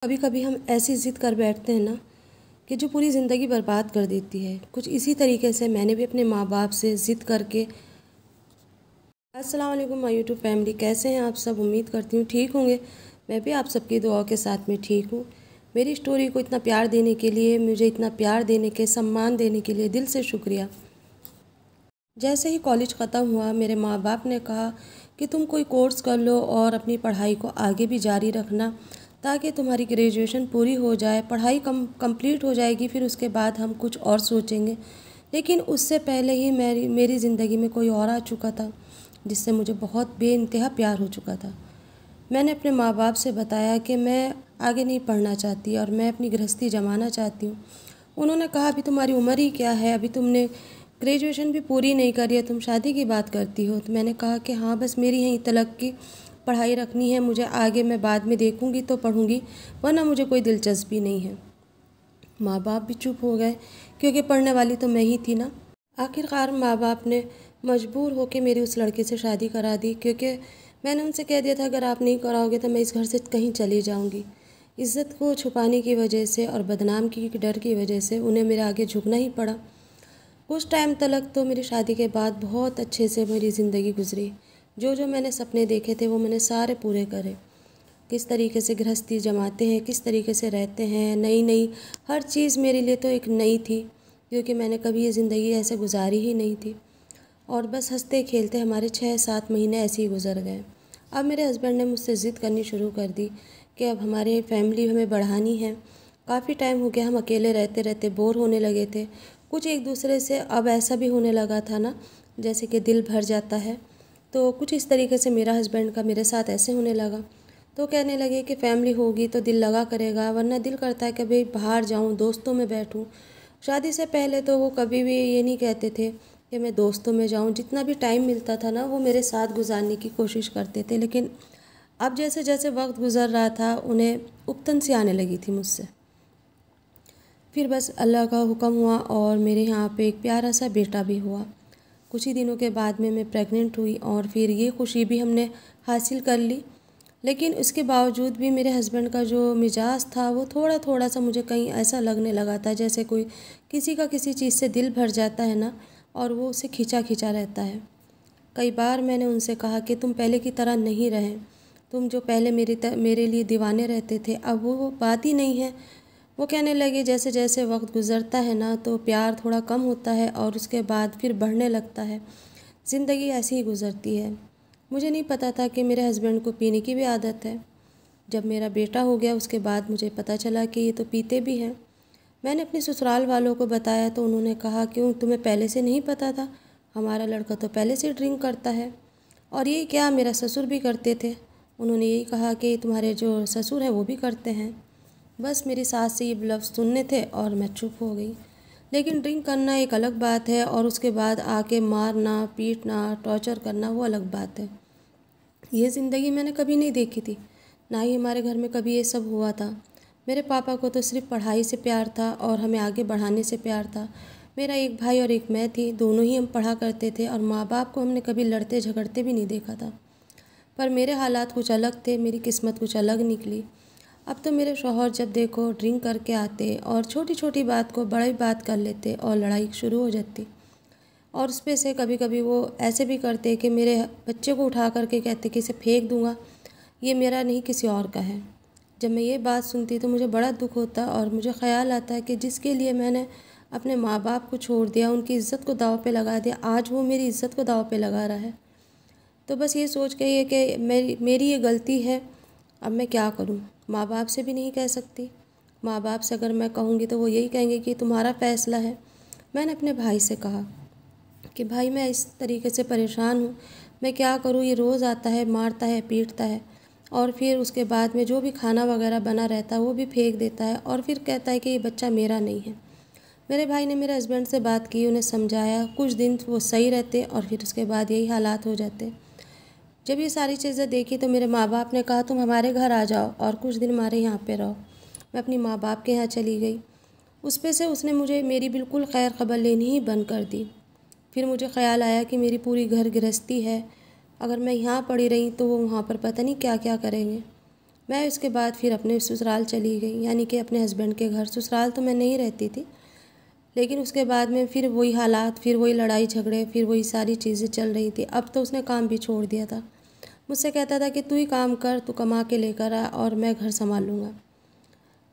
कभी कभी हम ऐसी ज़िद कर बैठते हैं ना कि जो पूरी ज़िंदगी बर्बाद कर देती है। कुछ इसी तरीके से मैंने भी अपने माँ बाप से ज़िद करके। अस्सलाम वालेकुम माय यूट्यूब फैमिली, कैसे हैं आप सब? उम्मीद करती हूँ ठीक होंगे। मैं भी आप सबकी दुआ के साथ में ठीक हूँ। मेरी स्टोरी को इतना प्यार देने के लिए, मुझे इतना प्यार देने के, सम्मान देने के लिए दिल से शुक्रिया। जैसे ही कॉलेज ख़त्म हुआ, मेरे माँ बाप ने कहा कि तुम कोई कोर्स कर लो और अपनी पढ़ाई को आगे भी जारी रखना, ताकि तुम्हारी ग्रेजुएशन पूरी हो जाए, पढ़ाई कंप्लीट हो जाएगी, फिर उसके बाद हम कुछ और सोचेंगे। लेकिन उससे पहले ही मेरी ज़िंदगी में कोई और आ चुका था जिससे मुझे बहुत बेइंतहा प्यार हो चुका था। मैंने अपने माँ बाप से बताया कि मैं आगे नहीं पढ़ना चाहती और मैं अपनी गृहस्थी जमाना चाहती हूँ। उन्होंने कहा अभी तुम्हारी उम्र ही क्या है, अभी तुमने ग्रेजुएशन भी पूरी नहीं करी है, तुम शादी की बात करती हो। तो मैंने कहा कि हाँ, बस मेरी यहीं तलक की पढ़ाई रखनी है, मुझे आगे मैं बाद में देखूँगी तो पढ़ूँगी, वरना मुझे कोई दिलचस्पी नहीं है। माँ बाप भी चुप हो गए क्योंकि पढ़ने वाली तो मैं ही थी ना। आखिरकार माँ बाप ने मजबूर होकर मेरी उस लड़के से शादी करा दी, क्योंकि मैंने उनसे कह दिया था अगर आप नहीं कराओगे तो मैं इस घर से कहीं चली जाऊंगी। इज़्ज़त को छुपाने की वजह से और बदनाम की डर की वजह से उन्हें मेरे आगे झुकना ही पड़ा। कुछ टाइम तक तो मेरी शादी के बाद बहुत अच्छे से मेरी ज़िंदगी गुजरी। जो मैंने सपने देखे थे वो मैंने सारे पूरे करे। किस तरीके से गृहस्थी जमाते हैं, किस तरीके से रहते हैं, नई नई हर चीज़ मेरे लिए तो एक नई थी, क्योंकि मैंने कभी ये ज़िंदगी ऐसे गुजारी ही नहीं थी। और बस हंसते खेलते हमारे 6-7 महीने ऐसे ही गुजर गए। अब मेरे हस्बैंड ने मुझसे ज़िद करनी शुरू कर दी कि अब हमारे फैमिली हमें बढ़ानी है। काफ़ी टाइम हो गया हम अकेले रहते रहते बोर होने लगे थे। कुछ एक दूसरे से अब ऐसा भी होने लगा था ना, जैसे कि दिल भर जाता है। तो कुछ इस तरीके से मेरा हस्बैंड का मेरे साथ ऐसे होने लगा। तो कहने लगे कि फैमिली होगी तो दिल लगा करेगा, वरना दिल करता है कि भाई बाहर जाऊं, दोस्तों में बैठूं। शादी से पहले तो वो कभी भी ये नहीं कहते थे कि मैं दोस्तों में जाऊं। जितना भी टाइम मिलता था ना, वो मेरे साथ गुजारने की कोशिश करते थे। लेकिन अब जैसे जैसे वक्त गुजर रहा था, उन्हें उपतन सी आने लगी थी मुझसे। फिर बस अल्लाह का हुक्म हुआ और मेरे यहाँ पे एक प्यारा सा बेटा भी हुआ। कुछ ही दिनों के बाद में मैं प्रेग्नेंट हुई और फिर ये खुशी भी हमने हासिल कर ली। लेकिन उसके बावजूद भी मेरे हस्बैंड का जो मिजाज था वो थोड़ा थोड़ा सा मुझे कहीं ऐसा लगने लगा था जैसे कोई किसी का किसी चीज़ से दिल भर जाता है ना, और वो उसे खींचा खींचा रहता है। कई बार मैंने उनसे कहा कि तुम पहले की तरह नहीं रहे, तुम जो पहले मेरे लिए दीवाने रहते थे अब वो बात ही नहीं है। वो कहने लगे जैसे जैसे वक्त गुज़रता है ना तो प्यार थोड़ा कम होता है और उसके बाद फिर बढ़ने लगता है। ज़िंदगी ऐसी ही गुज़रती है। मुझे नहीं पता था कि मेरे हस्बैंड को पीने की भी आदत है। जब मेरा बेटा हो गया उसके बाद मुझे पता चला कि ये तो पीते भी हैं। मैंने अपने ससुराल वालों को बताया तो उन्होंने कहा क्यों, तुम्हें पहले से नहीं पता था? हमारा लड़का तो पहले से ड्रिंक करता है। और ये क्या, मेरा ससुर भी करते थे। उन्होंने यही कहा कि तुम्हारे जो ससुर हैं वो भी करते हैं। बस मेरी सास से ये लफ्ज़ सुनने थे और मैं चुप हो गई। लेकिन ड्रिंक करना एक अलग बात है और उसके बाद आके मारना, पीटना, टॉर्चर करना वो अलग बात है। ये ज़िंदगी मैंने कभी नहीं देखी थी, ना ही हमारे घर में कभी ये सब हुआ था। मेरे पापा को तो सिर्फ पढ़ाई से प्यार था और हमें आगे बढ़ाने से प्यार था। मेरा एक भाई और एक मैं थी, दोनों ही हम पढ़ा करते थे और माँ बाप को हमने कभी लड़ते झगड़ते भी नहीं देखा था। पर मेरे हालात कुछ अलग थे, मेरी किस्मत कुछ अलग निकली। अब तो मेरे शौहर जब देखो ड्रिंक करके आते और छोटी छोटी बात को बड़ी बात कर लेते और लड़ाई शुरू हो जाती। और उस पे से कभी कभी वो ऐसे भी करते कि मेरे बच्चे को उठा करके कहते कि इसे फेंक दूंगा, ये मेरा नहीं किसी और का है। जब मैं ये बात सुनती तो मुझे बड़ा दुख होता और मुझे ख़्याल आता है कि जिसके लिए मैंने अपने माँ बाप को छोड़ दिया, उनकी इज़्ज़त को दाव पे लगा दिया, आज वो मेरी इज़्ज़त को दाव पे लगा रहा है। तो बस ये सोच के ये कि मेरी ये गलती है। अब मैं क्या करूं? माँ बाप से भी नहीं कह सकती। माँ बाप से अगर मैं कहूँगी तो वो यही कहेंगे कि तुम्हारा फ़ैसला है। मैंने अपने भाई से कहा कि भाई मैं इस तरीके से परेशान हूँ, मैं क्या करूँ? ये रोज़ आता है, मारता है, पीटता है और फिर उसके बाद में जो भी खाना वगैरह बना रहता है वो भी फेंक देता है और फिर कहता है कि ये बच्चा मेरा नहीं है। मेरे भाई ने मेरे हस्बैंड से बात की, उन्हें समझाया, कुछ दिन वो सही रहते और फिर उसके बाद यही हालात हो जाते। जब ये सारी चीज़ें देखी तो मेरे माँ बाप ने कहा तुम हमारे घर आ जाओ और कुछ दिन हमारे यहाँ पे रहो। मैं अपनी माँ बाप के यहाँ चली गई। उस पे से उसने मुझे मेरी बिल्कुल खैर खबर लेनी ही बंद कर दी। फिर मुझे ख़्याल आया कि मेरी पूरी घर गृहस्थी है, अगर मैं यहाँ पड़ी रही तो वो वहाँ पर पता नहीं क्या क्या करेंगे। मैं इसके बाद फिर अपने ससुराल चली गई, यानी कि अपने हस्बैंड के घर। ससुराल तो मैं नहीं रहती थी, लेकिन उसके बाद में फिर वही हालात, फिर वही लड़ाई झगड़े, फिर वही सारी चीज़ें चल रही थी। अब तो उसने काम भी छोड़ दिया था। मुझसे कहता था कि तू ही काम कर, तू कमा के लेकर आ और मैं घर संभाल लूँगा।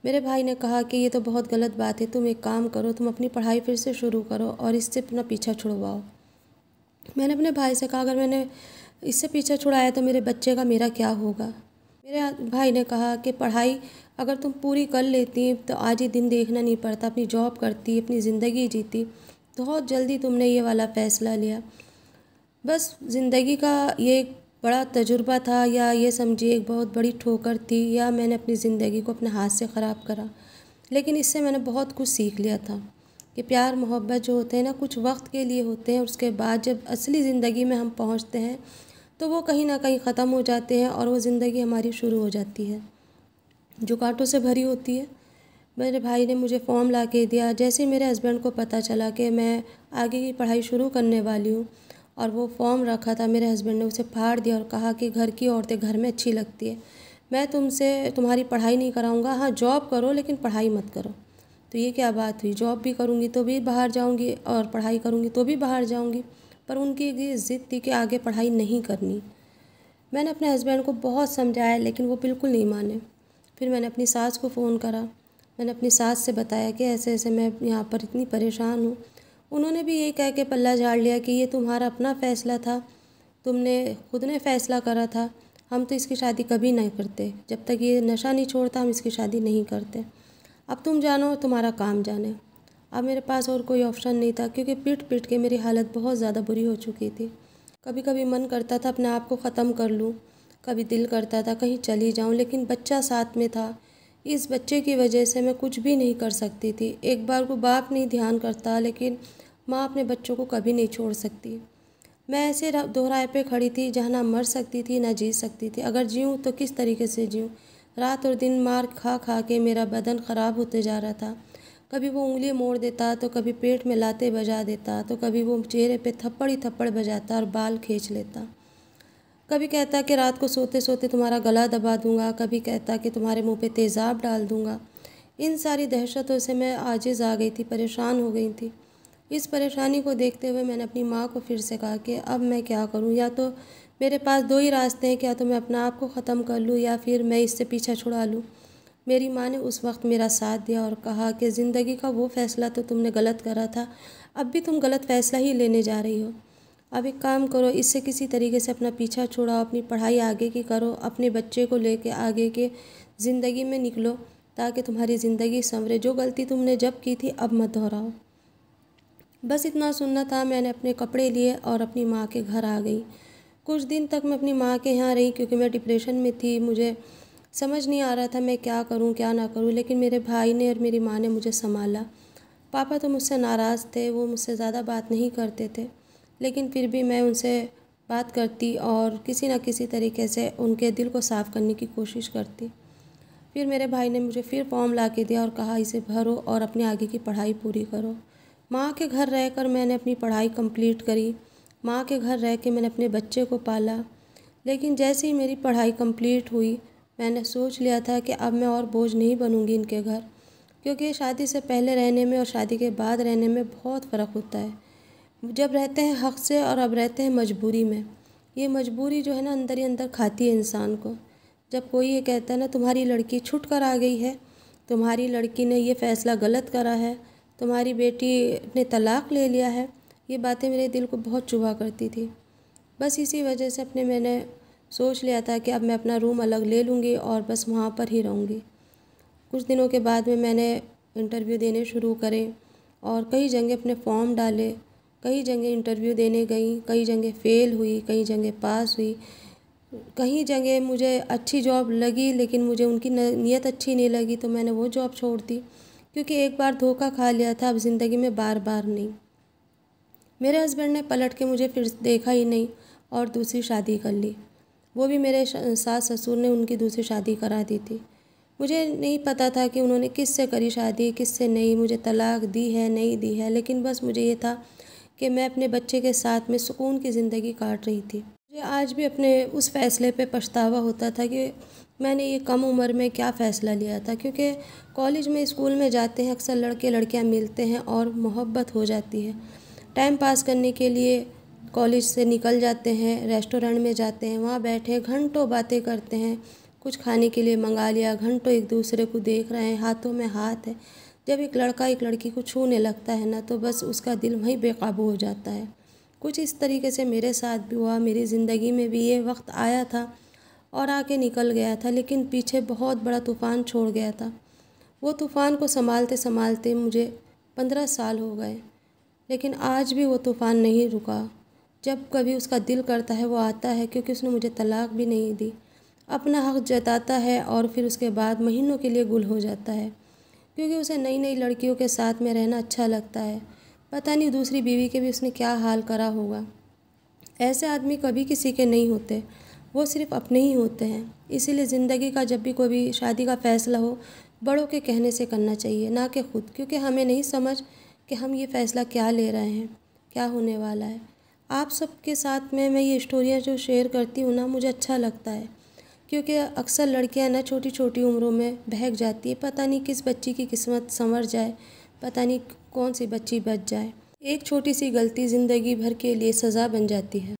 मेरे भाई ने कहा कि ये तो बहुत गलत बात है, तुम एक काम करो, तुम अपनी पढ़ाई फिर से शुरू करो और इससे अपना पीछा छुड़वाओ। मैंने अपने भाई से कहा, अगर मैंने इससे पीछा छुड़ाया तो मेरे बच्चे का मेरा क्या होगा। मेरे भाई ने कहा कि पढ़ाई अगर तुम पूरी कर लेती तो आज ही दिन देखना नहीं पड़ता, अपनी जॉब करती, अपनी ज़िंदगी जीती। बहुत जल्दी तुमने ये वाला फ़ैसला लिया। बस ज़िंदगी का ये एक बड़ा तजुर्बा था, या ये समझिए एक बहुत बड़ी ठोकर थी, या मैंने अपनी ज़िंदगी को अपने हाथ से ख़राब करा। लेकिन इससे मैंने बहुत कुछ सीख लिया था कि प्यार मोहब्बत जो होते हैं ना, कुछ वक्त के लिए होते हैं। उसके बाद जब असली ज़िंदगी में हम पहुंचते हैं तो वो कहीं ना कहीं ख़त्म हो जाते हैं और वो ज़िंदगी हमारी शुरू हो जाती है, जो कांटों से भरी होती है। मेरे भाई ने मुझे फॉर्म ला के दिया। जैसे ही मेरे हस्बैंड को पता चला कि मैं आगे की पढ़ाई शुरू करने वाली हूँ और वो फॉर्म रखा था, मेरे हस्बैंड ने उसे फाड़ दिया और कहा कि घर की औरतें घर में अच्छी लगती है, मैं तुमसे तुम्हारी पढ़ाई नहीं कराऊंगा। हाँ, जॉब करो लेकिन पढ़ाई मत करो। तो ये क्या बात हुई, जॉब भी करूँगी तो भी बाहर जाऊँगी और पढ़ाई करूँगी तो भी बाहर जाऊँगी। पर उनकी ये ज़िद थी कि आगे पढ़ाई नहीं करनी। मैंने अपने हस्बैंड को बहुत समझाया लेकिन वो बिल्कुल नहीं माने। फिर मैंने अपनी सास को फ़ोन करा। मैंने अपनी सास से बताया कि ऐसे ऐसे मैं यहाँ पर इतनी परेशान हूँ। उन्होंने भी यही कह के पल्ला झाड़ लिया कि ये तुम्हारा अपना फ़ैसला था, तुमने खुद ने फ़ैसला करा था, हम तो इसकी शादी कभी नहीं करते, जब तक ये नशा नहीं छोड़ता हम इसकी शादी नहीं करते। अब तुम जानो, तुम्हारा काम जाने। अब मेरे पास और कोई ऑप्शन नहीं था, क्योंकि पीट पीट के मेरी हालत बहुत ज़्यादा बुरी हो चुकी थी। कभी कभी मन करता था अपने आप को ख़त्म कर लूँ, कभी दिल करता था कहीं चली जाऊँ, लेकिन बच्चा साथ में था। इस बच्चे की वजह से मैं कुछ भी नहीं कर सकती थी। एक बार को बाप नहीं ध्यान करता, लेकिन माँ अपने बच्चों को कभी नहीं छोड़ सकती। मैं ऐसे दोहराए पे खड़ी थी जहाँ ना मर सकती थी ना जी सकती थी। अगर जीऊँ तो किस तरीके से जीऊँ। रात और दिन मार खा खा के मेरा बदन ख़राब होते जा रहा था। कभी वो उंगली मोड़ देता तो कभी पेट में लाते बजा देता, तो कभी वो चेहरे पे थप्पड़ ही थप्पड़ बजाता और बाल खींच लेता। कभी कहता कि रात को सोते सोते तुम्हारा गला दबा दूंगा, कभी कहता कि तुम्हारे मुंह पे तेज़ाब डाल दूंगा। इन सारी दहशतों से मैं आजिज़ आ गई थी, परेशान हो गई थी। इस परेशानी को देखते हुए मैंने अपनी माँ को फिर से कहा कि अब मैं क्या करूँ। या तो मेरे पास दो ही रास्ते हैं, क्या तो मैं अपना आप को ख़त्म कर लूँ या फिर मैं इससे पीछा छुड़ा लूँ। मेरी माँ ने उस वक्त मेरा साथ दिया और कहा कि ज़िंदगी का वो फ़ैसला तो तुमने गलत करा था, अब भी तुम गलत फ़ैसला ही लेने जा रही हो। अब एक काम करो, इससे किसी तरीके से अपना पीछा छुड़ाओ, अपनी पढ़ाई आगे की करो, अपने बच्चे को लेके आगे के ज़िंदगी में निकलो, ताकि तुम्हारी ज़िंदगी संवरे। जो गलती तुमने जब की थी अब मत दोहराओ। बस इतना सुनना था। मैंने अपने कपड़े लिए और अपनी माँ के घर आ गई। कुछ दिन तक मैं अपनी माँ के यहाँ रही, क्योंकि मैं डिप्रेशन में थी। मुझे समझ नहीं आ रहा था मैं क्या करूँ क्या ना करूँ, लेकिन मेरे भाई ने और मेरी माँ ने मुझे संभाला। पापा तो मुझसे नाराज़ थे, वो मुझसे ज़्यादा बात नहीं करते थे, लेकिन फिर भी मैं उनसे बात करती और किसी न किसी तरीके से उनके दिल को साफ़ करने की कोशिश करती। फिर मेरे भाई ने मुझे फिर फॉर्म ला के दिया और कहा इसे भरो और अपने आगे की पढ़ाई पूरी करो। माँ के घर रहकर मैंने अपनी पढ़ाई कंप्लीट करी। माँ के घर रह के मैंने अपने बच्चे को पाला। लेकिन जैसे ही मेरी पढ़ाई कंप्लीट हुई, मैंने सोच लिया था कि अब मैं और बोझ नहीं बनूंगी इनके घर, क्योंकि शादी से पहले रहने में और शादी के बाद रहने में बहुत फ़र्क होता है। जब रहते हैं हक़ से और अब रहते हैं मजबूरी में। ये मजबूरी जो है ना, अंदर ही अंदर खाती है इंसान को। जब कोई ये कहता है ना तुम्हारी लड़की छूट कर आ गई है, तुम्हारी लड़की ने ये फ़ैसला गलत करा है, तुम्हारी बेटी ने तलाक़ ले लिया है, ये बातें मेरे दिल को बहुत चुभा करती थी। बस इसी वजह से मैंने सोच लिया था कि अब मैं अपना रूम अलग ले लूँगी और बस वहाँ पर ही रहूँगी। कुछ दिनों के बाद में मैंने इंटरव्यू देने शुरू करे और कई जगह अपने फॉर्म डाले। कई जगह इंटरव्यू देने गई, कई जगह फ़ेल हुई, कई जगह पास हुई। कहीं जगह मुझे अच्छी जॉब लगी, लेकिन मुझे उनकी नीयत अच्छी नहीं लगी, तो मैंने वो जॉब छोड़ दी, क्योंकि एक बार धोखा खा लिया था, अब ज़िंदगी में बार बार नहीं। मेरे हस्बैंड ने पलट के मुझे फिर देखा ही नहीं और दूसरी शादी कर ली। वो भी मेरे सास ससुर ने उनकी दूसरी शादी करा दी थी। मुझे नहीं पता था कि उन्होंने किससे करी शादी, किससे नहीं, मुझे तलाक दी है नहीं दी है, लेकिन बस मुझे ये था कि मैं अपने बच्चे के साथ में सुकून की ज़िंदगी काट रही थी। मुझे आज भी अपने उस फ़ैसले पे पछतावा होता था कि मैंने ये कम उम्र में क्या फ़ैसला लिया था, क्योंकि कॉलेज में स्कूल में जाते हैं अक्सर लड़के लड़कियां मिलते हैं और मोहब्बत हो जाती है। टाइम पास करने के लिए कॉलेज से निकल जाते हैं, रेस्टोरेंट में जाते हैं, वहाँ बैठे घंटों बातें करते हैं, कुछ खाने के लिए मंगा लिया, घंटों एक दूसरे को देख रहे हैं, हाथों में हाथ है। जब एक लड़का एक लड़की को छूने लगता है ना, तो बस उसका दिल वहीं बेकाबू हो जाता है। कुछ इस तरीके से मेरे साथ भी हुआ। मेरी ज़िंदगी में भी ये वक्त आया था और आके निकल गया था, लेकिन पीछे बहुत बड़ा तूफ़ान छोड़ गया था। वो तूफ़ान को संभालते संभालते मुझे 15 साल हो गए, लेकिन आज भी वो तूफ़ान नहीं रुका। जब कभी उसका दिल करता है वो आता है, क्योंकि उसने मुझे तलाक भी नहीं दी। अपना हक़ जताता है और फिर उसके बाद महीनों के लिए गुल हो जाता है, क्योंकि उसे नई नई लड़कियों के साथ में रहना अच्छा लगता है। पता नहीं दूसरी बीवी के भी उसने क्या हाल करा होगा। ऐसे आदमी कभी किसी के नहीं होते, वो सिर्फ़ अपने ही होते हैं। इसीलिए ज़िंदगी का जब भी कोई भी शादी का फ़ैसला हो, बड़ों के कहने से करना चाहिए, ना कि खुद, क्योंकि हमें नहीं समझ कि हम ये फ़ैसला क्या ले रहे हैं, क्या होने वाला है। आप सबके साथ में मैं ये स्टोरियाँ जो शेयर करती हूँ ना, मुझे अच्छा लगता है, क्योंकि अक्सर लड़कियां ना छोटी छोटी उम्रों में बहक जाती है। पता नहीं किस बच्ची की किस्मत संवर जाए, पता नहीं कौन सी बच्ची बच जाए। एक छोटी सी गलती ज़िंदगी भर के लिए सज़ा बन जाती है।